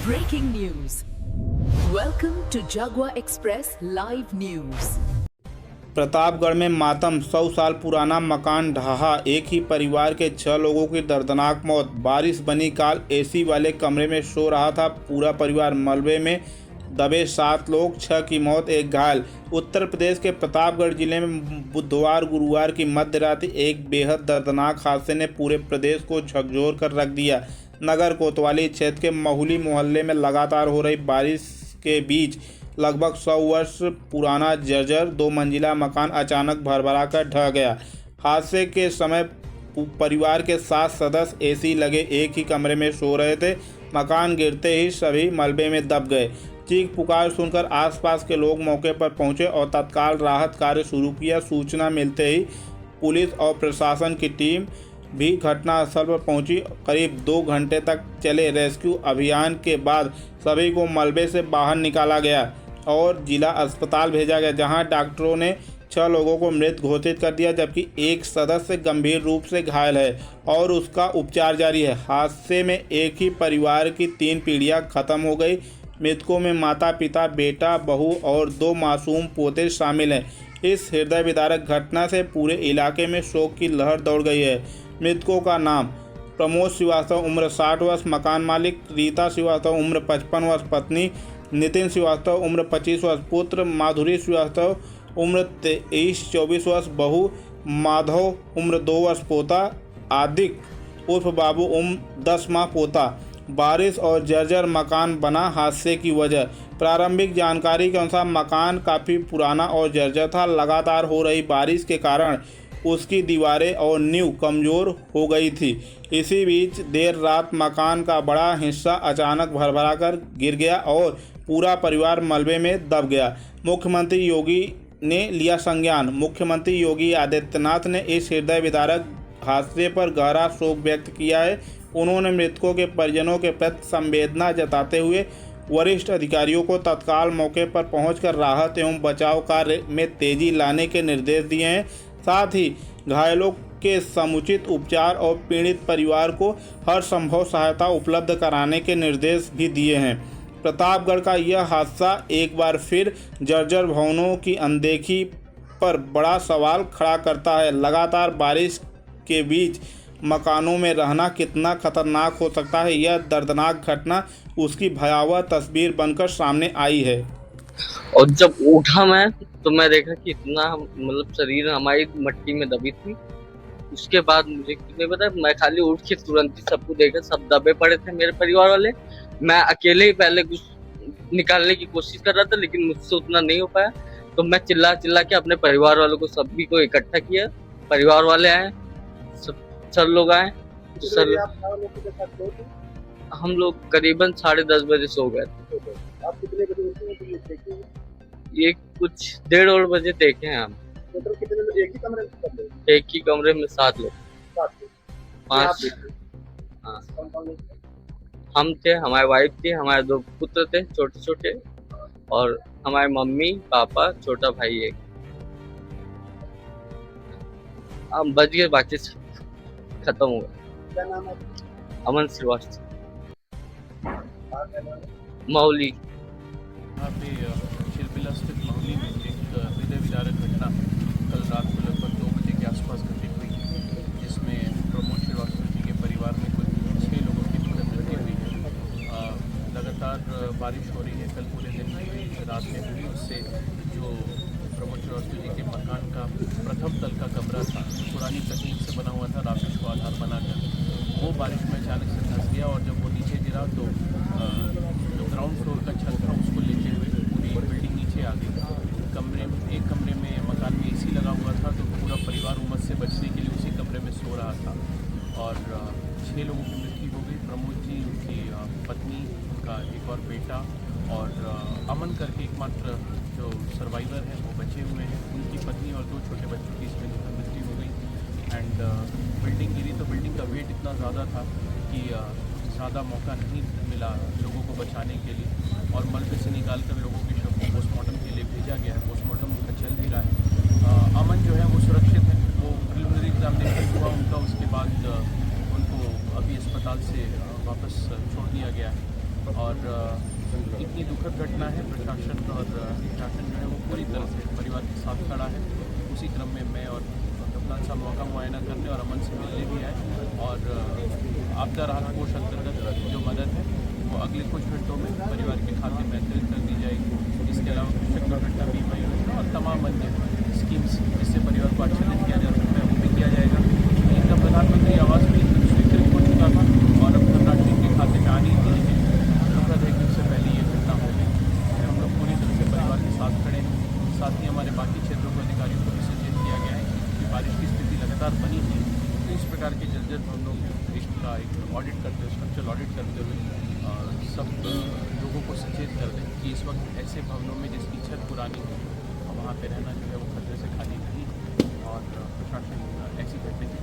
Breaking news. Welcome to Jagwa Express Live News. Pratapgarh में मातम। 100 साल पुराना मकान ढहा, एक ही परिवार के 6 लोगों की दर्दनाक मौत। बारिश बनी काल, एसी वाले कमरे में सो रहा था पूरा परिवार। मलबे में दबे 7 लोग, 6 की मौत, 1 घायल। उत्तर प्रदेश के प्रतापगढ़ जिले में बुधवार गुरुवार की मध्य रात्रि एक बेहद दर्दनाक हादसे ने पूरे प्रदेश को झकझोर कर रख दिया। नगर कोतवाली क्षेत्र के महुली मोहल्ले में लगातार हो रही बारिश के बीच लगभग 100 वर्ष पुराना जर्जर 2 मंजिला मकान अचानक भरभरा कर ढह गया। हादसे के समय परिवार के 7 सदस्य एसी लगे एक ही कमरे में सो रहे थे। मकान गिरते ही सभी मलबे में दब गए। चीख पुकार सुनकर आसपास के लोग मौके पर पहुंचे और तत्काल राहत कार्य शुरू किया। सूचना मिलते ही पुलिस और प्रशासन की टीम भी घटनास्थल पर पहुंची। करीब 2 घंटे तक चले रेस्क्यू अभियान के बाद सभी को मलबे से बाहर निकाला गया और जिला अस्पताल भेजा गया, जहां डॉक्टरों ने 6 लोगों को मृत घोषित कर दिया, जबकि एक सदस्य गंभीर रूप से घायल है और उसका उपचार जारी है। हादसे में एक ही परिवार की 3 पीढ़ियां खत्म हो गई। मृतकों में माता पिता, बेटा, बहू और 2 मासूम पोते शामिल हैं। इस हृदय विदारक घटना से पूरे इलाके में शोक की लहर दौड़ गई है। मृतकों का नाम प्रमोद श्रीवास्तव उम्र 60 वर्ष मकान मालिक, रीता श्रीवास्तव उम्र 55 वर्ष पत्नी, नितिन श्रीवास्तव उम्र 25 वर्ष पुत्र, माधुरी श्रीवास्तव उम्र 23-24 वर्ष बहू, माधव उम्र 2 वर्ष पोता, आदिक उर्फ बाबू उम्र 10 माह पोता। बारिश और जर्जर मकान बना हादसे की वजह। प्रारंभिक जानकारी के अनुसार मकान काफ़ी पुराना और जर्जर था। लगातार हो रही बारिश के कारण उसकी दीवारें और नींव कमज़ोर हो गई थी। इसी बीच देर रात मकान का बड़ा हिस्सा अचानक भरभरा कर गिर गया और पूरा परिवार मलबे में दब गया। मुख्यमंत्री योगी ने लिया संज्ञान। मुख्यमंत्री योगी आदित्यनाथ ने इस हृदय विदारक हादसे पर गहरा शोक व्यक्त किया है। उन्होंने मृतकों के परिजनों के प्रति संवेदना जताते हुए वरिष्ठ अधिकारियों को तत्काल मौके पर पहुंचकर राहत एवं बचाव कार्य में तेजी लाने के निर्देश दिए हैं। साथ ही घायलों के समुचित उपचार और पीड़ित परिवार को हर संभव सहायता उपलब्ध कराने के निर्देश भी दिए हैं। प्रतापगढ़ का यह हादसा एक बार फिर जर्जर भवनों की अनदेखी पर बड़ा सवाल खड़ा करता है। लगातार बारिश के बीच मकानों में रहना कितना खतरनाक हो सकता है, यह दर्दनाक घटना उसकी भयावह तस्वीर बनकर सामने आई है। और जब उठा मैं तो मैं देखा कि इतना मतलब शरीर हमारी मट्टी में दबी थी। उसके बाद मुझे नहीं पता, मैं खाली उठ के तुरंत ही सबको देखा, सब दबे पड़े थे मेरे परिवार वाले। मैं अकेले ही पहले कुछ निकालने की कोशिश कर रहा था, लेकिन मुझसे उतना नहीं हो पाया। तो मैं चिल्ला चिल्ला के अपने परिवार वालों को सभी को इकट्ठा किया। परिवार वाले आए, सब लोग आए। सर हम लोग करीबन 10:30 बजे सो गए थे। आप कितने बजे उठे? ये कुछ 1:30 बजे देखे हैं हम। टोटल कितने लोग एक ही कमरे में सोते हैं? एक ही कमरे में 7 लोग, 5। हाँ, हम थे, हमारी वाइफ थी, हमारे 2 पुत्र थे छोटे छोटे, और हमारे मम्मी पापा, छोटा भाई एक। हम बच गए, बाकी खत्म हो गए। क्या नाम है? अमन श्रीवास्तव, मौली। यहाँ पे शिरबिला स्थित महुली में एक हृदय विदारक घटना कल रात को लगभग 2 बजे के आसपास घटित हुई, जिसमें प्रमोद श्रीवास्तव जी के परिवार में कुल 6 लोगों की मृत्यु हुई है। लगातार बारिश हो रही है, कल पूरे दिन हुई, रात में हुई। उससे जो प्रमोद श्रीवास्तव जी के मकान का प्रथम तल का कमरा था, पुरानी तकनीक से बना हुआ था, राकेश को आधार बनाकर, वो बारिश में अचानक से धंस गया और जब वो नीचे गिरा तो जो ग्राउंड फ्लोर का छत था उसको लेते हुए पूरी बिल्डिंग नीचे आ गई। एक कमरे में मकान में एसी लगा हुआ था, तो पूरा परिवार उमस से बचने के लिए उसी कमरे में सो रहा था और 6 लोगों की मृत्यु हो गई। प्रमोद जी, उनकी पत्नी, उनका एक और बेटा और अमन करके एकमात्र जो सर्वाइवर है वो बचे हुए हैं। उनकी पत्नी और 2 छोटे बच्चों की इसमें मृत्यु हो गई। एंड बिल्डिंग गिरी तो बिल्डिंग का वेट इतना ज़्यादा था कि ज़्यादा मौका नहीं मिला लोगों को बचाने के लिए और मलबे से निकालकर लोगों के शव को पोस्टमार्टम के लिए भेजा गया है। पोस्टमार्टम उनका चल भी रहा है। अमन जो है वो सुरक्षित है, वो प्रिलिमिनरी एग्जामिनेशन हुआ उनका, उसके बाद उनको अभी अस्पताल से वापस छोड़ दिया गया है और इतनी दुखद घटना है। प्रशासन जो है वो पूरी तरह से परिवार के साथ खड़ा है। उसी क्रम में मैं और कप्तान साहब मौका मुआयना करने और अमन से मिलने भी आए और आपदा राहत कोष अंतर्गत जो मदद है वो अगले कुछ घंटों में परिवार के खाते में अंतरित कर दी जाएगी। इसके अलावा कृषक दुर्घटना बीमा योजना और तमाम अन्य स्कीम्स जिससे परिवार को आच्छादित किया जा सकता है वो भी किया जाएगा। इनका प्रधानमंत्री आवास भी स्वीकृत हो चुका था और अब धनराशि के खाते में आनी थी, लेकिन दुखद है कि उससे पहले ये घटना हो गई। हम लोग पूरी तरह से परिवार के साथ खड़े हैं। साथ ही हमारे बाकी क्षेत्रों के अधिकारियों को भी सचेत किया गया है कि बारिश की स्थिति लगातार बनी थी, तो इस प्रकार के जर्जर भवनों का एक ऑडिट करते हुए, स्ट्रक्चरल ऑडिट करते हुए सब लोगों को सचेत कर दें कि इस वक्त ऐसे भवनों में जिसकी छत पुरानी है वहाँ पे रहना जो है वो खतरे से खाली नहीं और प्रशासन ऐसी घटना की